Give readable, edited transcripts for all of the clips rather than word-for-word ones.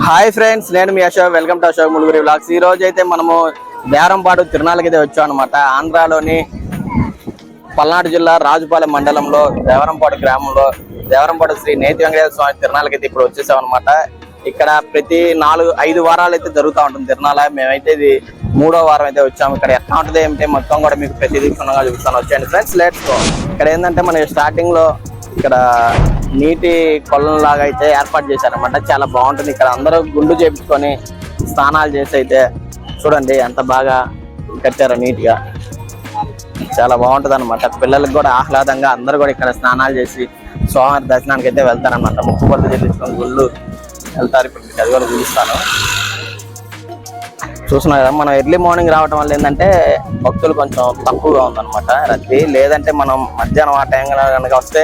Hi friends, నేను మీ Ashok. Welcome to Ashok Muluguri vlogs. ఈ రోజు అయితే మనము దేవరంపాడు తిరునాళ్ళకి అయితే వచ్చాం అనమాట. ఆంధ్రాలోని పల్నాడు జిల్లా రాజుపాలెం మండలంలో దేవరంపాడు గ్రామంలో దేవరంపాడు శ్రీ నేతి వెంకటేశ్వర స్వామి తిరునాళ్ళకి అయితే ఇప్పుడు వచ్చేసాం అనమాట. ఇక్కడ ప్రతి 4-5 వారాలు అయితే జరుగుతూ ఉంటుంది తిరునాళ్ళ. మేమైతే ఇది 3వ వారం అయితే వచ్చాము. ఇక్కడ ఎట్లా ఉంటుంది ఏమిటి మొత్తం కూడా మీకు ప్రతిదీ క్షుణ్ణంగా చూపిస్తాను. వచ్చేయండి ఫ్రెండ్స్, లెట్స్ గో. ఇక్కడ ఏంటంటే మనకి స్టార్టింగ్ లో ఇక్కడ నీటి కొలం లాగా అయితే ఏర్పాటు చేశారనమాట. చాలా బాగుంటుంది. ఇక్కడ అందరూ గుండు చేపించుకొని స్నానాలు చేసి అయితే చూడండి ఎంత బాగా కట్టారో నీట్గా. చాలా బాగుంటుంది అనమాట. పిల్లలకు కూడా ఆహ్లాదంగా అందరూ కూడా ఇక్కడ స్నానాలు చేసి స్వామివారి దర్శనానికి అయితే వెళ్తారనమాట. ముక్కుబళ్ళు చెల్లించుకొని గుళ్ళు వెళ్తారు. ఇప్పుడు అది కూడా చూపిస్తాను. చూస్తున్నారు కదా, మనం ఎర్లీ మార్నింగ్ రావడం వల్ల ఏంటంటే భక్తులు కొంచెం తక్కువగా ఉందన్నమాట రద్దీ. లేదంటే మనం మధ్యాహ్నం ఆ టైం కనుక వస్తే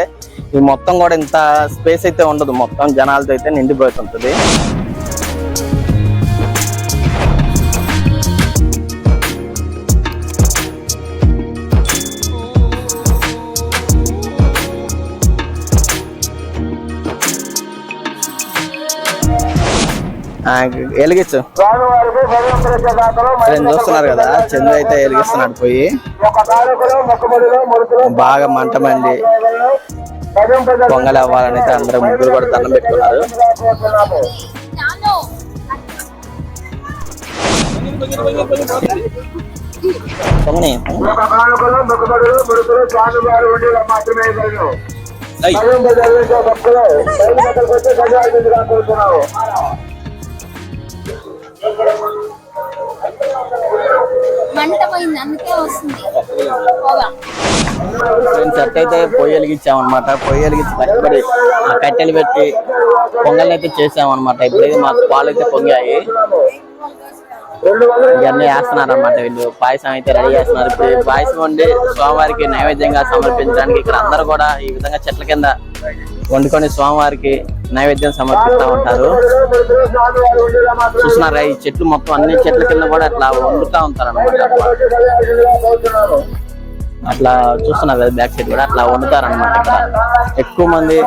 ఈ మొత్తం కూడా ఇంత స్పేస్ అయితే ఉండదు. మొత్తం జనాలతో అయితే నిండిపోతుంటుంది. వెలిగించు. చూస్తున్నారు కదా, చంద్ర అయితే వెలిగిస్తున్నాడు పోయి. బాగా మంట మండి పొంగల్ అవ్వాలని అయితే అందరూ ముగ్గురు కూడా దండం పెట్టుకున్నారు. ఫ్రెండ్స్ అయితే పొయ్యి వెలిగించామన్నమాట. పొయ్యి వెలిగించి కష్టపడి కట్టెలు పెట్టి పొంగల్ అయితే చేసామన్నమాట. ఇప్పుడైతే మాకు పాలు అయితే పొంగాయి. ఇవన్నీ వేస్తున్నారు అన్నమాట. వీళ్ళు పాయసం అయితే రెడీ చేస్తున్నారు. ఇప్పుడు పాయసం వండి స్వామివారికి నైవేద్యంగా సమర్పించడానికి ఇక్కడ అందరూ కూడా ఈ విధంగా చెట్ల కింద వండుకొని స్వామివారికి నైవేద్యం సమర్పిస్తూ ఉంటారు. చూస్తున్నారా, ఈ చెట్లు మొత్తం అన్ని చెట్ల కింద కూడా అట్లా వండుతూ ఉంటారు అన్నమాట. అట్లా చూస్తున్నారు కదా, బ్యాక్ సైడ్ కూడా అట్లా వండుతారు అనమాట. ఇక్కడ ఎక్కువ మంది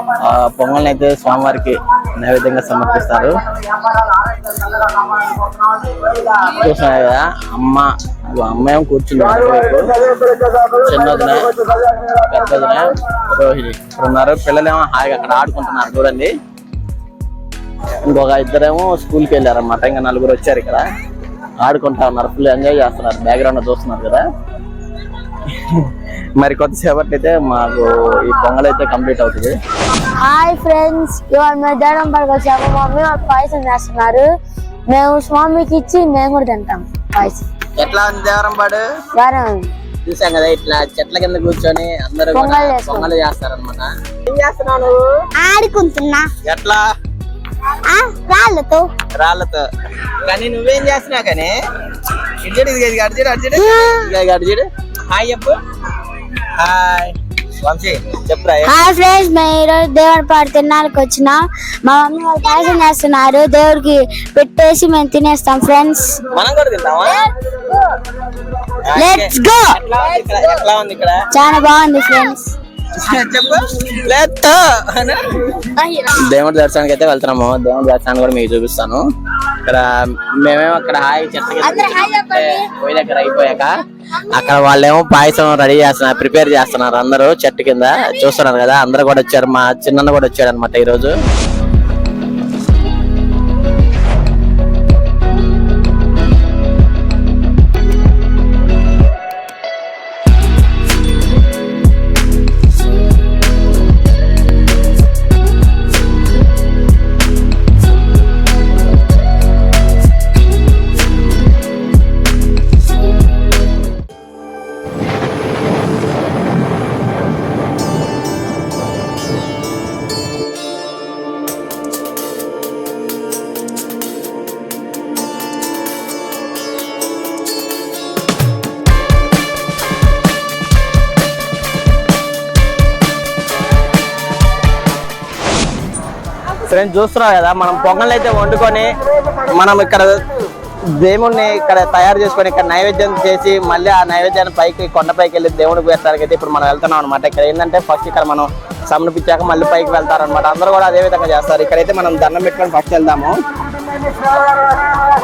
పొంగల్ని అయితే స్వామివారికి నైవేద్యంగా సమర్పిస్తారు. చూస్తున్నారు కదా, అమ్మాయి కూర్చుంది. చిన్నదినే పెద్దదినే రోహిణి ఉన్నారు. పిల్లలేమో హాయిగా అక్కడ ఆడుకుంటున్నారు చూడండి. ఇంకొక ఇద్దరేమో స్కూల్కి వెళ్ళారన్నమాట. ఇంకా 4 వచ్చారు ఇక్కడ ఆడుకుంటా ఉన్నారు. ఫుల్ ఎంజాయ్ చేస్తున్నారు. బ్యాక్గ్రౌండ్ చూస్తున్నారు కదా. మరి కొద్దిసేపటి అయితే మాకు ఈ పొంగల్ అయితే కంప్లీట్ అవుతుంది. హాయ్ ఫ్రెండ్స్, ఇవాళ మేము దేవరంపాడుకి వచ్చాము. మమ్మీ మాకు పాయసం చేస్తున్నారు. మేము స్వామికి ఇచ్చి మేము కూడా తింటాం పాయసం. ఎట్లా ఉంది దేవరంపాడు? చూసాం కదా, ఇట్లా చెట్ల కింద కూర్చొని అందరూ పొంగల్ చేస్తారనమాట. ఏం చేస్తున్నావు నువ్వు? ఆడుకుంటున్నా. ఎట్లా? రాళ్ళతో. కానీ నువ్వేం చేస్తున్నావు? కానీ అర్జుడు హాయ్ చెప్పు. హాయ్ వంశీ చెప్పురా. హాయ్ ఫ్రెండ్స్, మేము ఈరోజు దేవరపాడు తిరునాళ్ళకి వచ్చినాం. మా మమ్మీ వాళ్ళు పాయసం చేస్తున్నారు. దేవుడికి పెట్టేసి మేము తినేస్తాం ఫ్రెండ్స్. మనం కూడా తింటామా? Let's go. ఎట్లా ఉంది ఇక్కడ? చాలా బాగుంది ఫ్రెండ్స్. చెప్పు. దేవుడి దర్శనానికి అయితే వెళ్తున్నాము. దేవుడి దర్శనాన్ని కూడా మీకు చూపిస్తాను. ఇక్కడ మేమేమో అక్కడ హాయి చెట్ల పోయి దగ్గర అయిపోయాక అక్కడ వాళ్ళేమో పాయసం రెడీ చేస్తున్నారు, ప్రిపేర్ చేస్తున్నారు. అందరూ చెట్టు కింద చూస్తున్నారు కదా. అందరూ కూడా వచ్చారు. మా చిన్న కూడా వచ్చాడు అనమాట ఈరోజు. ఫ్రెండ్స్ చూస్తున్నారు కదా, మనం పొంగల్ అయితే వండుకొని మనం ఇక్కడ దేవుణ్ణి ఇక్కడ తయారు చేసుకొని ఇక్కడ నైవేద్యం చేసి మళ్ళీ ఆ నైవేద్యాన్ని పైకి కొండపైకి వెళ్ళి దేవుడికి వేస్తానికి అయితే ఇప్పుడు మనం వెళ్తున్నాం అనమాట. ఇక్కడ ఏంటంటే ఫస్ట్ ఇక్కడ మనం సమర్పించాక మళ్ళీ పైకి వెళ్తారనమాట. అందరూ కూడా అదే విధంగా చేస్తారు. ఇక్కడైతే మనం దండం పెట్టుకొని ఫస్ట్ వెళ్దాము.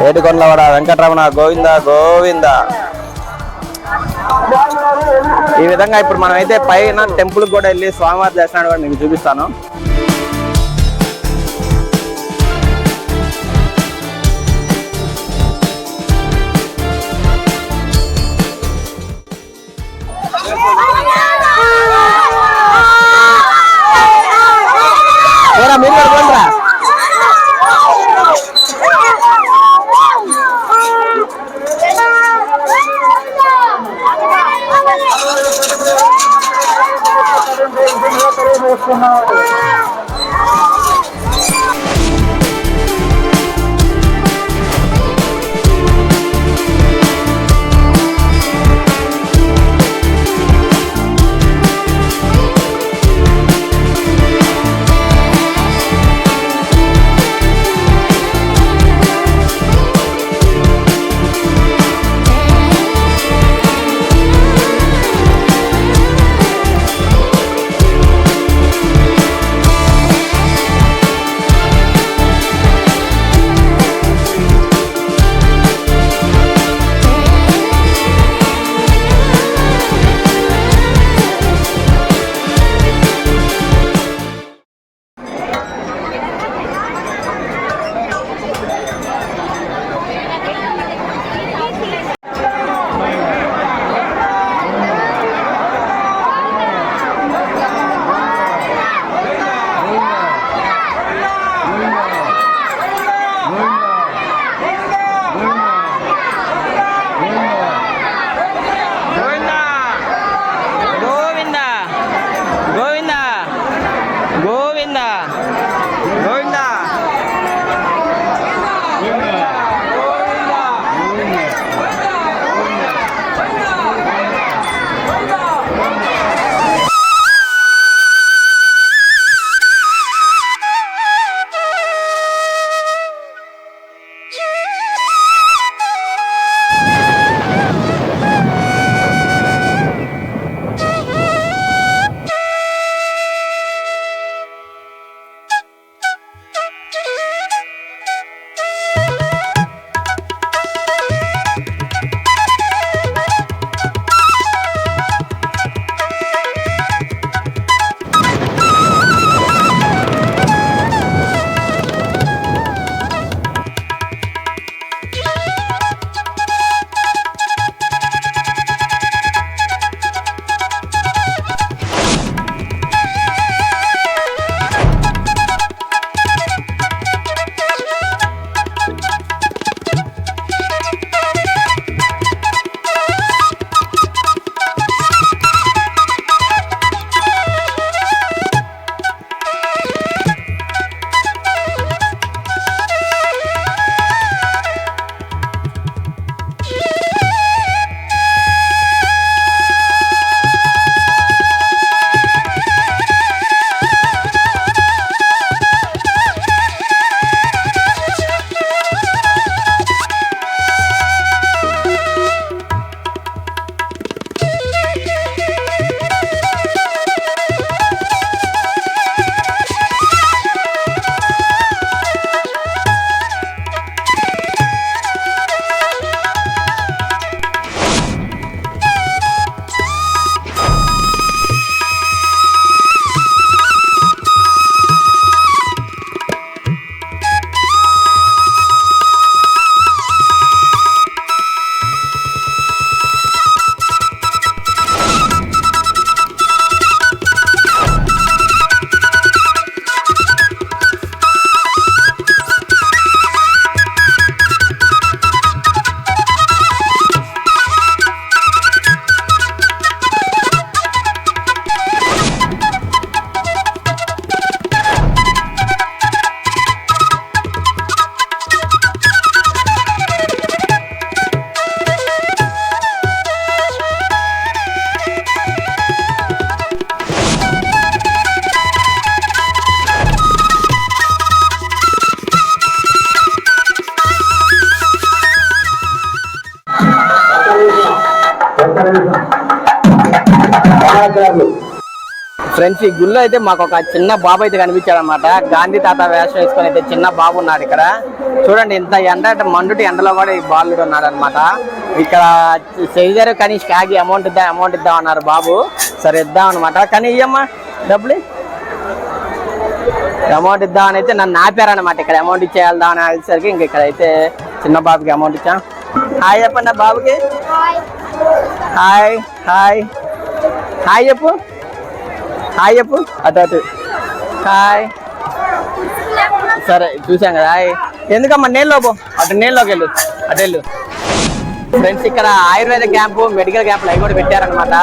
ఏడుకొండలవాడ వెంకటరమణ గోవింద గోవింద. ఈ విధంగా ఇప్పుడు మనం అయితే పైన టెంపుల్ కూడా వెళ్ళి స్వామివారి దర్శనాన్ని కూడా మీకు చూపిస్తాను. మీరు పడుకోండిరా. ఫ్రెండ్స్, ఈ గుళ్ళో అయితే మాకు ఒక చిన్న బాబు అయితే కనిపించాడు అనమాట. గాంధీ తాత వేషం వేసుకొని అయితే చిన్న బాబు ఉన్నాడు ఇక్కడ. చూడండి, ఇంత ఎండ అంటే మండుటి ఎండలో కూడా ఈ బాలుడు ఉన్నాడు అనమాట. ఇక్కడ చేశారు కానీ స్టాగ్ అమౌంట్ ఇద్దాం అన్నారు బాబు. సరే ఇద్దాం అనమాట. కానీ ఇయ్యమ్మా డబ్బులు, అమౌంట్ ఇద్దామని అయితే నన్ను ఆపారనమాట. ఇక్కడ అమౌంట్ ఇచ్చేయాలి అని అనేసరికి ఇంక ఇక్కడ అయితే చిన్న బాబుకి అమౌంట్ ఇచ్చాం. హాయ్ చెప్పండి బాబుకి. హాయ్ హాయ్ హాయ్ చెప్పు, హాయ్ చెప్పు. అటు హాయ్. సరే చూసాం కదా. హాయ్. ఎందుకమ్మా నీళ్ళలో పో, అటు నీళ్ళలోకి వెళ్ళు, అటు వెళ్ళు. ఫ్రెండ్స్, ఇక్కడ ఆయుర్వేద క్యాంపు, మెడికల్ క్యాంపులు అవి కూడా పెట్టారనమాట.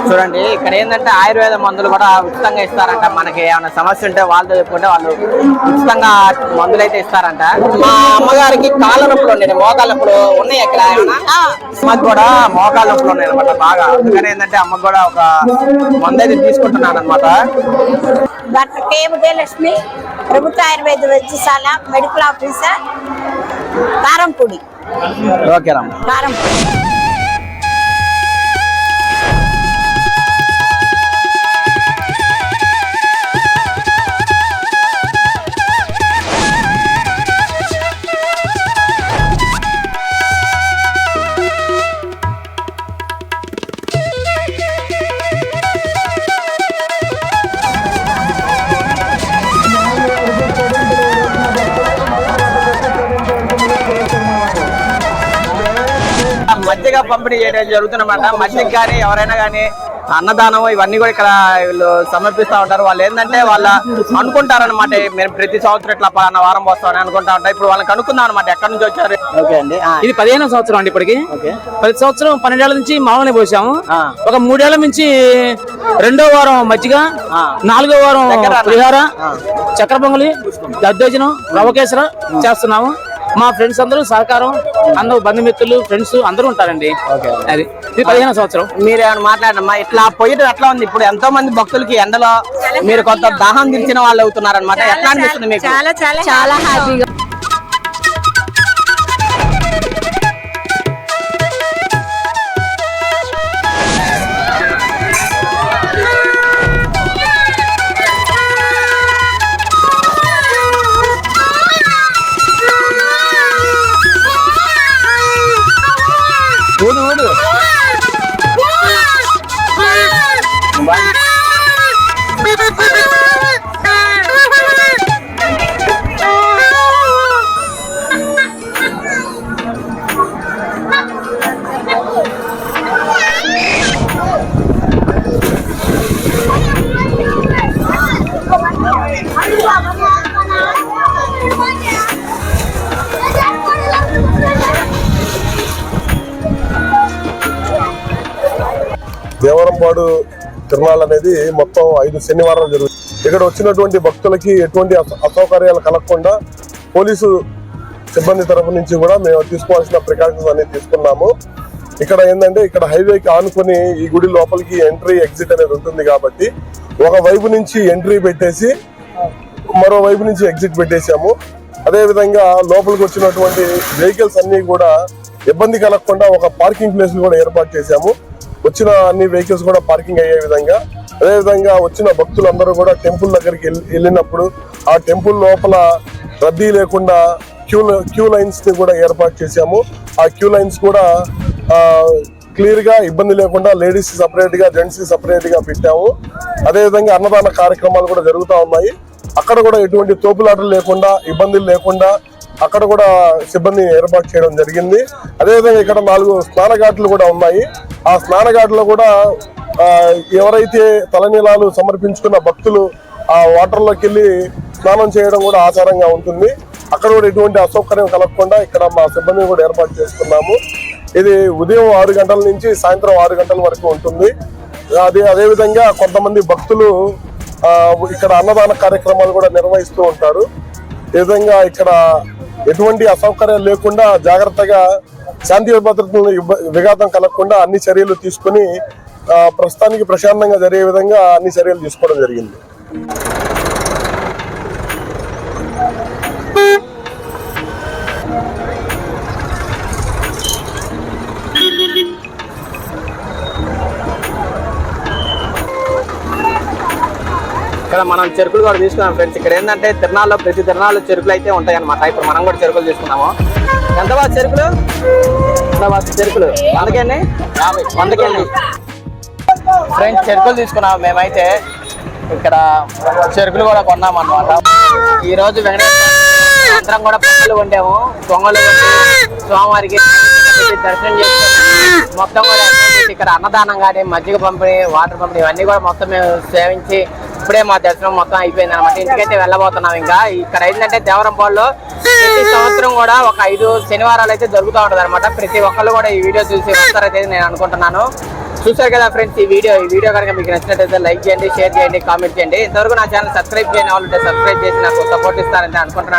చూడండి, ఇక్కడ ఏంటంటే ఆయుర్వేద మందులు కూడా ఉచితంగా ఇస్తారంట. మనకి ఏమైనా సమస్య ఉంటే వాళ్ళతో చెప్పుకుంటే వాళ్ళు ఉచితంగా మందులు అయితే ఇస్తారంట. మా అమ్మగారికి కాళ్ళ నొప్పులు ఉండేది, మోకాళ్ళ నొప్పులు ఉన్నాయి. ఇక్కడ అమ్మకి కూడా మోకాళ్ళ నొప్పులు ఉన్నాయి అనమాట బాగా. అందుకని ఏంటంటే అమ్మకి కూడా ఒక మందు అయితే తీసుకుంటున్నాను అనమాట. డాక్టర్ కే విజయలక్ష్మి, ప్రభుత్వ ఆయుర్వేద వైద్యశాల medical officer, Karampudi. Okay Ram. Karampudi. మజ్జిగ పంపిణీ చేయడం జరుగుతుందన్నమాట. మజ్జిగ కానీ ఎవరైనా కానీ అన్నదానం ఇవన్నీ కూడా ఇక్కడ వీళ్ళు సమర్పిస్తూ ఉంటారు. వాళ్ళు ఏంటంటే వాళ్ళ అనుకుంటారనమాట, మేము ప్రతి సంవత్సరం ఇట్లా పలానా వారం వస్తామని అనుకుంటా ఉంటారు. ఇప్పుడు వాళ్ళని కనుక్కుందాం అనమాట, ఎక్కడి నుంచి వచ్చారు. ఓకే అండి. ఇది 15వ సంవత్సరం అండి. ఇప్పటికి ప్రతి సంవత్సరం 12 ఏళ్ల నుంచి మామూలుగా పోసాము. ఒక 3 ఏళ్ల నుంచి 2వ వారం మజ్జిగ, 4వ వారం పులిహోర, చక్కెర పొంగలి, దద్దోజనం, రవకేసర చేస్తున్నాము. మా ఫ్రెండ్స్ అందరూ సహకారం, అందరూ బంధుమిత్రులు, ఫ్రెండ్స్ అందరూ ఉంటారండి. అది ఇది 15వ సంవత్సరం. మీరు ఏమైనా మాట్లాడమ్మా, ఇట్లా పోయేది ఎట్లా ఉంది? ఇప్పుడు ఎంతో మంది భక్తులకి ఎండలో మీరు కొంత దాహం తీర్చిన వాళ్ళు అవుతున్నారనమాట. ఎట్లా అనిపిస్తుంది మీకు? చాలా చాలా చాలా హ్యాపీగా. ఊడు ఊడు. దేవరంపాడు తిరునాళ్ళు అనేది మొత్తం 5 శనివారాలు జరుగుతుంది. ఇక్కడ వచ్చినటువంటి భక్తులకి ఎటువంటి అసౌకర్యాలు కలగకుండా పోలీసు సిబ్బంది తరఫు నుంచి కూడా మేము తీసుకోవాల్సిన ప్రికాషన్స్ అనేది తీసుకున్నాము. ఇక్కడ ఏంటంటే ఇక్కడ హైవేకి ఆనుకొని ఈ గుడి లోపలికి ఎంట్రీ ఎగ్జిట్ అనేది ఉంటుంది కాబట్టి ఒక వైపు నుంచి ఎంట్రీ పెట్టేసి మరో వైపు నుంచి ఎగ్జిట్ పెట్టేశాము. అదే విధంగా లోపలికి వచ్చినటువంటి వెహికల్స్ అన్ని కూడా ఇబ్బంది కలగకుండా ఒక పార్కింగ్ ప్లేస్ కూడా ఏర్పాటు చేశాము. వచ్చిన అన్ని వెహికల్స్ కూడా పార్కింగ్ అయ్యే విధంగా. అదేవిధంగా వచ్చిన భక్తులందరూ కూడా టెంపుల్ దగ్గరికి వెళ్ళినప్పుడు ఆ టెంపుల్ లోపల రద్దీ లేకుండా క్యూ లైన్స్ ని కూడా ఏర్పాటు చేశాము. ఆ క్యూ లైన్స్ కూడా క్లియర్ గా ఇబ్బంది లేకుండా లేడీస్ సపరేట్ గా, జెంట్స్ సపరేట్ గా పెట్టాము. అదేవిధంగా అన్నదాన కార్యక్రమాలు కూడా జరుగుతూ ఉన్నాయి. అక్కడ కూడా ఎటువంటి తోపులాటలు లేకుండా, ఇబ్బందులు లేకుండా అక్కడ కూడా సిబ్బంది ఏర్పాటు చేయడం జరిగింది. అదేవిధంగా ఇక్కడ 4 స్నానఘాట్లు కూడా ఉన్నాయి. ఆ స్నానఘాట్లో కూడా ఎవరైతే తలనీలాలు సమర్పించుకున్న భక్తులు ఆ వాటర్లోకి వెళ్ళి స్నానం చేయడం కూడా ఆచారంగా ఉంటుంది. అక్కడ కూడా ఎటువంటి అసౌకర్యం కలగకుండా ఇక్కడ మా సిబ్బందిని కూడా ఏర్పాటు చేసుకున్నాము. ఇది ఉదయం 6 గంటల నుంచి సాయంత్రం 6 గంటల వరకు ఉంటుంది. అదేవిధంగా కొంతమంది భక్తులు ఇక్కడ అన్నదాన కార్యక్రమాలు కూడా నిర్వహిస్తూ ఉంటారు. ఈ విధంగా ఇక్కడ ఎటువంటి అసౌకర్యాలు లేకుండా జాగ్రత్తగా శాంతి భద్రతలను విఘాతం కలగకుండా అన్ని చర్యలు తీసుకుని ప్రస్తుతానికి ప్రశాంతంగా జరిగే విధంగా అన్ని చర్యలు తీసుకోవడం జరిగింది. ఇక్కడ మనం చెరుకులు కూడా తీసుకున్నాం ఫ్రెండ్స్. ఇక్కడ ఏంటంటే తిరణాల్లో ప్రతి తిరణాల్లో చెరుకులు అయితే ఉంటాయి అనమాట. ఇప్పుడు మనం కూడా చెరుకులు తీసుకున్నాము. ఎంత బాగా చెరుకులు చెరుకులు 100 ఫ్రెండ్స్ చెరుకులు తీసుకున్నాము మేమైతే. ఇక్కడ చెరుకులు కూడా కొన్నాం అనమాట. ఈ రోజు వెంకటేశ్వర అందరం కూడా పొంగలు వండాము. పొంగలు వండి స్వామివారికి దర్శనం చేసుకుని మొత్తం కూడా ఇక్కడ అన్నదానం కానీ మజ్జిగ పంపిణీ వాటర్ పంపిణీ ఇవన్నీ కూడా మొత్తం మేము సేవించి ఇప్పుడే మా దర్శనం మొత్తం అయిపోయింది అనమాట. ఇంటికైతే వెళ్ళబోతున్నాం. ఇంకా ఇక్కడ ఏంటంటే దేవరంపాడులో ప్రతి సంవత్సరం కూడా ఒక 5 శనివారాలు అయితే జరుగుతూ ఉంటుంది అనమాట. ప్రతి ఒక్కళ్ళు కూడా ఈ వీడియో చూసి వస్తారైతే నేను అనుకుంటున్నాను. చూసారు కదా ఫ్రెండ్స్ ఈ వీడియో కనుక మీకు నచ్చినట్టయితే లైక్ చేయండి, షేర్ చేయండి, కామెంట్ చేయండి. ఇంతవరకు నా ఛానల్ సబ్స్క్రైబ్ చేయని వాళ్ళు సబ్స్క్రైబ్ చేసి నాకు సపోర్ట్ ఇస్తారని అనుకుంటున్నాను.